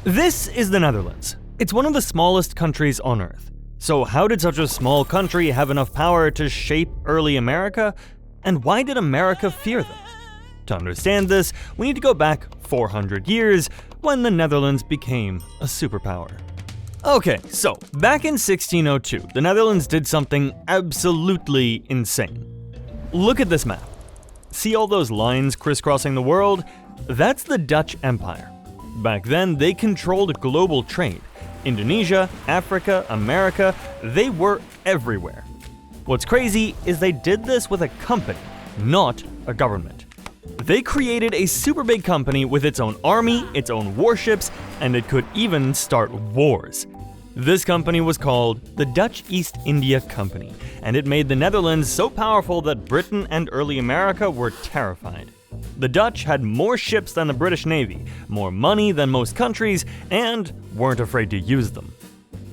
This is the Netherlands. It's one of the smallest countries on Earth. So how did such a small country have enough power to shape early America? And why did America fear them? To understand this, we need to go back 400 years, when the Netherlands became a superpower. Okay, so back in 1602, the Netherlands did something absolutely insane. Look at this map. See all those lines crisscrossing the world? That's the Dutch Empire. Back then, they controlled global trade. Indonesia, Africa, America, they were everywhere. What's crazy is they did this with a company, not a government. They created a super big company with its own army, its own warships, and it could even start wars. This company was called the Dutch East India Company, and it made the Netherlands so powerful that Britain and early America were terrified. The Dutch had more ships than the British Navy, more money than most countries, and weren't afraid to use them.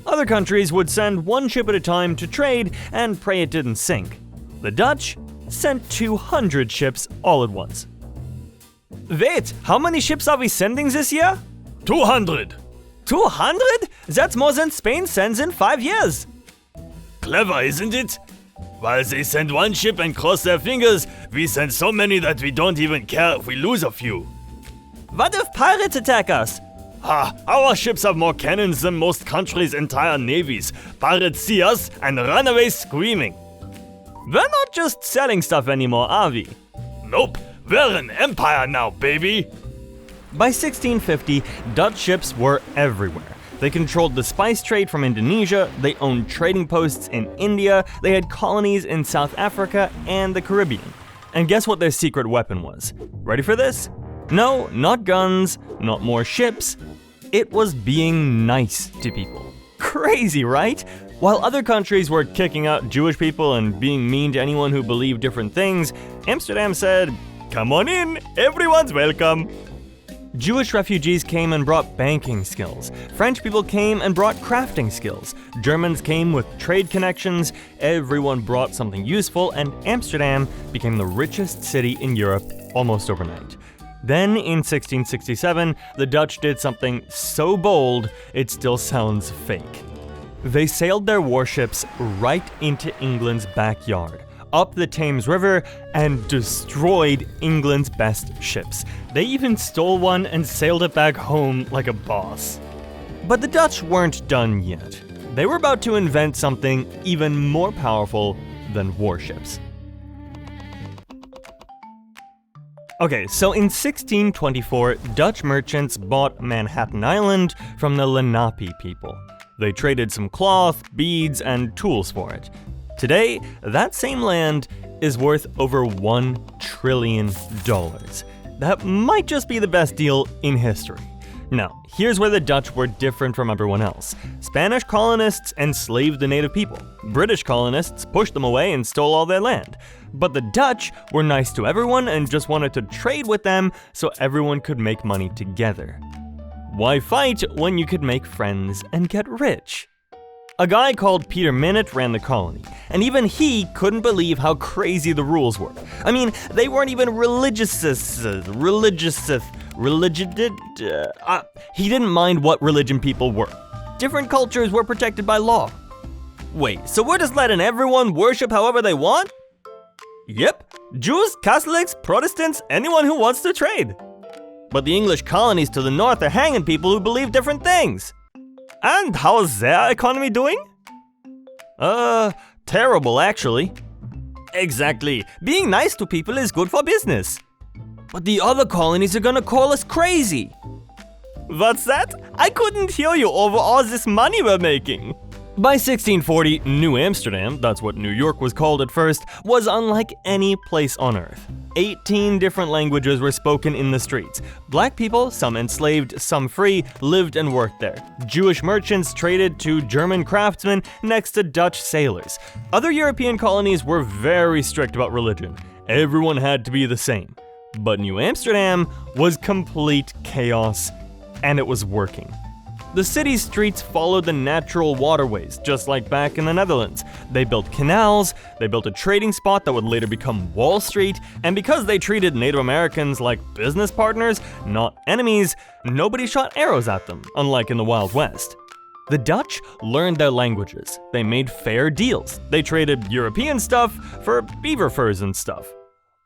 Other countries would send one ship at a time to trade and pray it didn't sink. The Dutch sent 200 ships all at once. Wait, how many ships are we sending this year? 200! 200? That's more than Spain sends in 5 years. Clever, isn't it? While they send one ship and cross their fingers, we send so many that we don't even care if we lose a few. What if pirates attack us? Our ships have more cannons than most countries' entire navies. Pirates see us and run away screaming. We're not just selling stuff anymore, are we? Nope, we're an empire now, baby! By 1650, Dutch ships were everywhere. They controlled the spice trade from Indonesia, they owned trading posts in India, they had colonies in South Africa and the Caribbean. And guess what their secret weapon was? Ready for this? No, not guns, not more ships. It was being nice to people. Crazy, right? While other countries were kicking out Jewish people and being mean to anyone who believed different things, Amsterdam said, "Come on in, everyone's welcome." Jewish refugees came and brought banking skills. French people came and brought crafting skills. Germans came with trade connections. Everyone brought something useful, and Amsterdam became the richest city in Europe almost overnight. Then, in 1667, the Dutch did something so bold, it still sounds fake. They sailed their warships right into England's backyard, up the Thames River, and destroyed England's best ships. They even stole one and sailed it back home like a boss. But the Dutch weren't done yet. They were about to invent something even more powerful than warships. Okay, so in 1624, Dutch merchants bought Manhattan Island from the Lenape people. They traded some cloth, beads, and tools for it. Today, that same land is worth over $1 trillion. That might just be the best deal in history. Now, here's where the Dutch were different from everyone else. Spanish colonists enslaved the native people. British colonists pushed them away and stole all their land. But the Dutch were nice to everyone and just wanted to trade with them so everyone could make money together. Why fight when you could make friends and get rich? A guy called Peter Minute ran the colony, and even he couldn't believe how crazy the rules were. I mean, they weren't even he didn't mind what religion people were. Different cultures were protected by law. Wait, so we're just letting everyone worship however they want? Yep, Jews, Catholics, Protestants, anyone who wants to trade. But the English colonies to the north are hanging people who believe different things. And how's their economy doing? Terrible actually. Exactly, being nice to people is good for business. But the other colonies are gonna call us crazy. What's that? I couldn't hear you over all this money we're making. By 1640, New Amsterdam, that's what New York was called at first, was unlike any place on Earth. 18 different languages were spoken in the streets. Black people, some enslaved, some free, lived and worked there. Jewish merchants traded to German craftsmen next to Dutch sailors. Other European colonies were very strict about religion. Everyone had to be the same. But New Amsterdam was complete chaos, and it was working. The city's streets followed the natural waterways, just like back in the Netherlands. They built canals, they built a trading spot that would later become Wall Street, and because they treated Native Americans like business partners, not enemies, nobody shot arrows at them, unlike in the Wild West. The Dutch learned their languages. They made fair deals. They traded European stuff for beaver furs and stuff.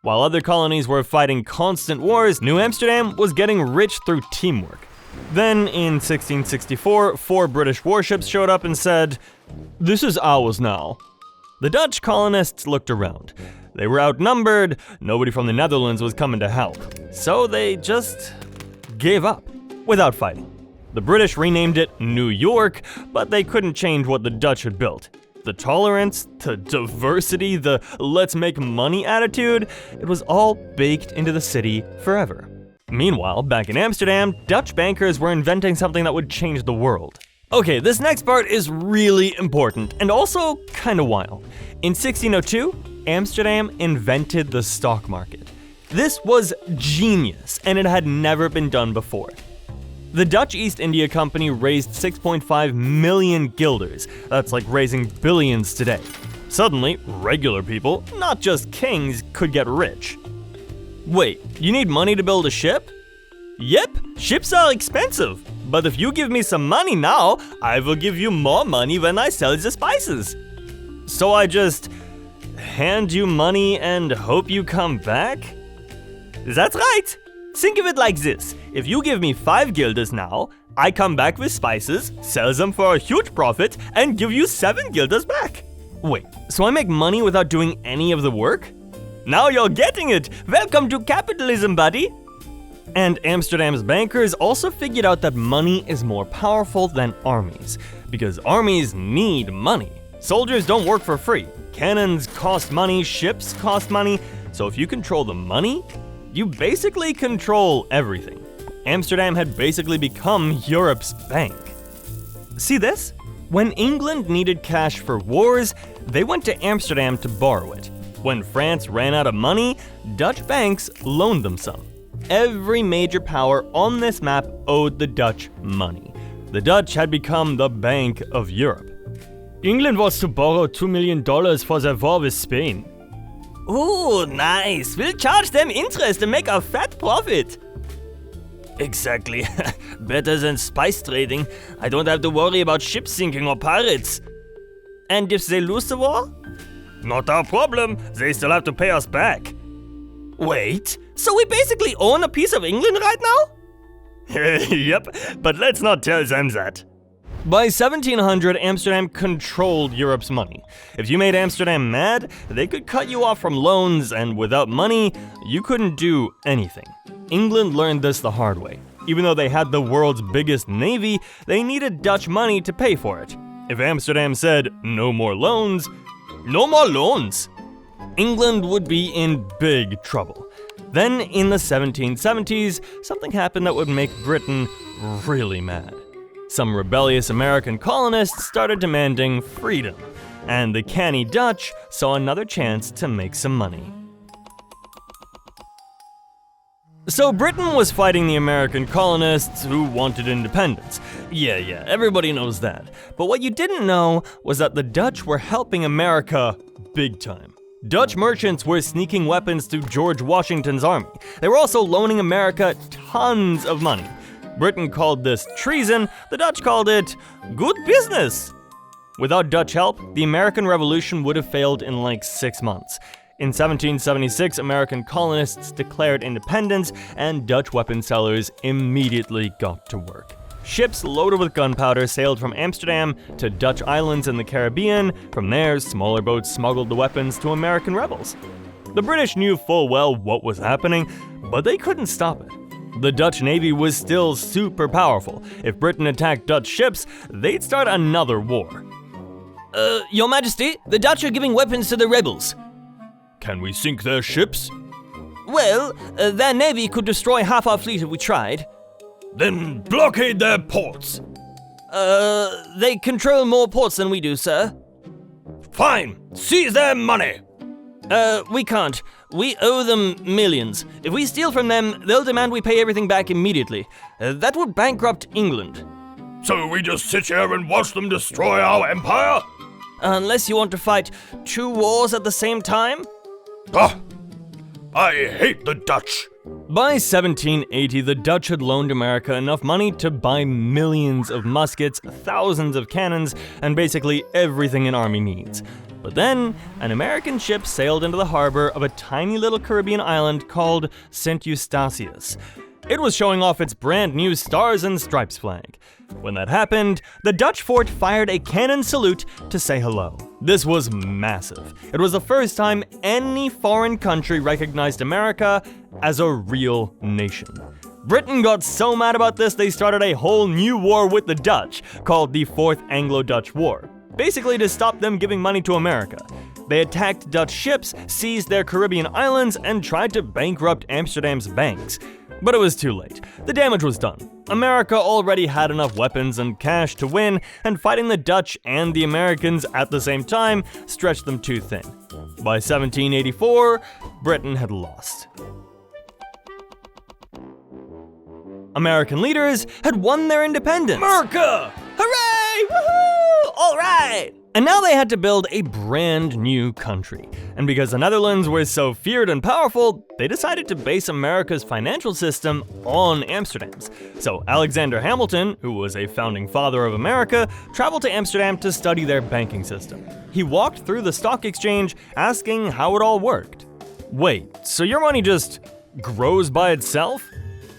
While other colonies were fighting constant wars, New Amsterdam was getting rich through teamwork. Then, in 1664, 4 British warships showed up and said, "This is ours now." The Dutch colonists looked around. They were outnumbered, nobody from the Netherlands was coming to help. So they just gave up, without fighting. The British renamed it New York, but they couldn't change what the Dutch had built. The tolerance, the diversity, the let's make money attitude, it was all baked into the city forever. Meanwhile, back in Amsterdam, Dutch bankers were inventing something that would change the world. Okay, this next part is really important, and also kinda wild. In 1602, Amsterdam invented the stock market. This was genius, and it had never been done before. The Dutch East India Company raised 6.5 million guilders. That's like raising billions today. Suddenly, regular people, not just kings, could get rich. Wait, you need money to build a ship? Yep, ships are expensive. But if you give me some money now, I will give you more money when I sell the spices. So I just hand you money and hope you come back? That's right. Think of it like this. If you give me 5 guilders now, I come back with spices, sell them for a huge profit, and give you 7 guilders back. Wait, so I make money without doing any of the work? Now you're getting it! Welcome to capitalism, buddy! And Amsterdam's bankers also figured out that money is more powerful than armies, because armies need money. Soldiers don't work for free. Cannons cost money, ships cost money, so if you control the money, you basically control everything. Amsterdam had basically become Europe's bank. See this? When England needed cash for wars, they went to Amsterdam to borrow it. When France ran out of money, Dutch banks loaned them some. Every major power on this map owed the Dutch money. The Dutch had become the Bank of Europe. England was to borrow $2 million for their war with Spain. Ooh, nice. We'll charge them interest and make a fat profit. Exactly. Better than spice trading. I don't have to worry about ships sinking or pirates. And if they lose the war? Not our problem. They still have to pay us back. Wait, so we basically own a piece of England right now? Yep, but let's not tell them that. By 1700, Amsterdam controlled Europe's money. If you made Amsterdam mad, they could cut you off from loans, and without money, you couldn't do anything. England learned this the hard way. Even though they had the world's biggest navy, they needed Dutch money to pay for it. If Amsterdam said, no more loans, no more loans, England would be in big trouble. Then, in the 1770s, something happened that would make Britain really mad. Some rebellious American colonists started demanding freedom, and the canny Dutch saw another chance to make some money. So Britain was fighting the American colonists who wanted independence. Yeah, everybody knows that. But what you didn't know was that the Dutch were helping America big time. Dutch merchants were sneaking weapons to George Washington's army. They were also loaning America tons of money. Britain called this treason, the Dutch called it good business. Without Dutch help, the American Revolution would have failed in like 6 months. In 1776, American colonists declared independence, and Dutch weapon sellers immediately got to work. Ships loaded with gunpowder sailed from Amsterdam to Dutch islands in the Caribbean. From there, smaller boats smuggled the weapons to American rebels. The British knew full well what was happening, but they couldn't stop it. The Dutch Navy was still super powerful. If Britain attacked Dutch ships, they'd start another war. Your Majesty, the Dutch are giving weapons to the rebels. Can we sink their ships? Well, their navy could destroy half our fleet if we tried. Then blockade their ports. They control more ports than we do, sir. Fine, seize their money. We can't. We owe them millions. If we steal from them, they'll demand we pay everything back immediately. That would bankrupt England. So we just sit here and watch them destroy our empire? Unless you want to fight 2 wars at the same time? Ah, I hate the Dutch. By 1780, the Dutch had loaned America enough money to buy millions of muskets, thousands of cannons, and basically everything an army needs. But then, an American ship sailed into the harbor of a tiny little Caribbean island called St. Eustatius. It was showing off its brand new Stars and Stripes flag. When that happened, the Dutch fort fired a cannon salute to say hello. This was massive. It was the first time any foreign country recognized America as a real nation. Britain got so mad about this, they started a whole new war with the Dutch, called the Fourth Anglo-Dutch War, basically to stop them giving money to America. They attacked Dutch ships, seized their Caribbean islands, and tried to bankrupt Amsterdam's banks. But it was too late. The damage was done. America already had enough weapons and cash to win, and fighting the Dutch and the Americans at the same time stretched them too thin. By 1784, Britain had lost. American leaders had won their independence. America! Hooray! Woohoo! All right! And now they had to build a brand new country. And because the Netherlands were so feared and powerful, they decided to base America's financial system on Amsterdam's. So Alexander Hamilton, who was a founding father of America, traveled to Amsterdam to study their banking system. He walked through the stock exchange, asking how it all worked. Wait, so your money just grows by itself?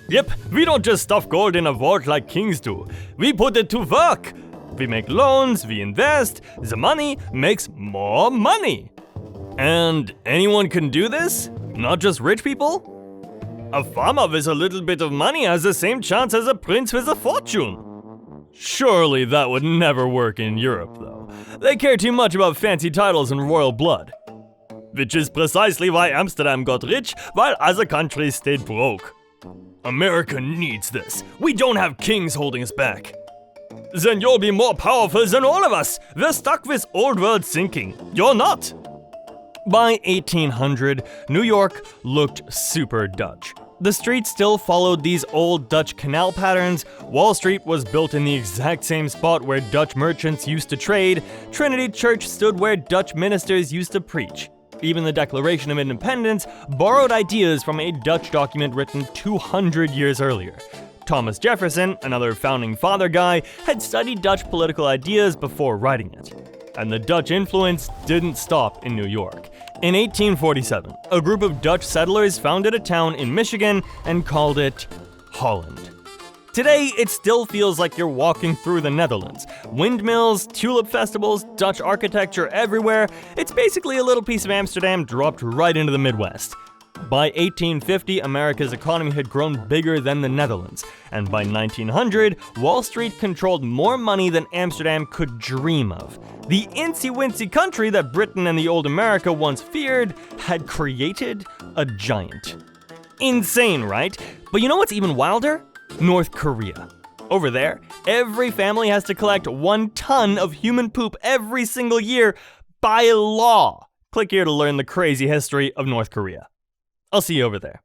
Yep, we don't just stuff gold in a vault like kings do. We put it to work. We make loans, we invest, the money makes more money. And anyone can do this? Not just rich people? A farmer with a little bit of money has the same chance as a prince with a fortune. Surely that would never work in Europe, though. They care too much about fancy titles and royal blood. Which is precisely why Amsterdam got rich while other countries stayed broke. America needs this. We don't have kings holding us back. Then you'll be more powerful than all of us. We're stuck with old world thinking. You're not. By 1800, New York looked super Dutch. The streets still followed these old Dutch canal patterns, Wall Street was built in the exact same spot where Dutch merchants used to trade, Trinity Church stood where Dutch ministers used to preach. Even the Declaration of Independence borrowed ideas from a Dutch document written 200 years earlier. Thomas Jefferson, another founding father guy, had studied Dutch political ideas before writing it. And the Dutch influence didn't stop in New York. In 1847, a group of Dutch settlers founded a town in Michigan and called it Holland. Today, it still feels like you're walking through the Netherlands. Windmills, tulip festivals, Dutch architecture everywhere. It's basically a little piece of Amsterdam dropped right into the Midwest. By 1850, America's economy had grown bigger than the Netherlands, and by 1900, Wall Street controlled more money than Amsterdam could dream of. The incy-wincy country that Britain and the old America once feared had created a giant. Insane, right? But you know what's even wilder? North Korea. Over there, every family has to collect 1 ton of human poop every single year by law. Click here to learn the crazy history of North Korea. I'll see you over there.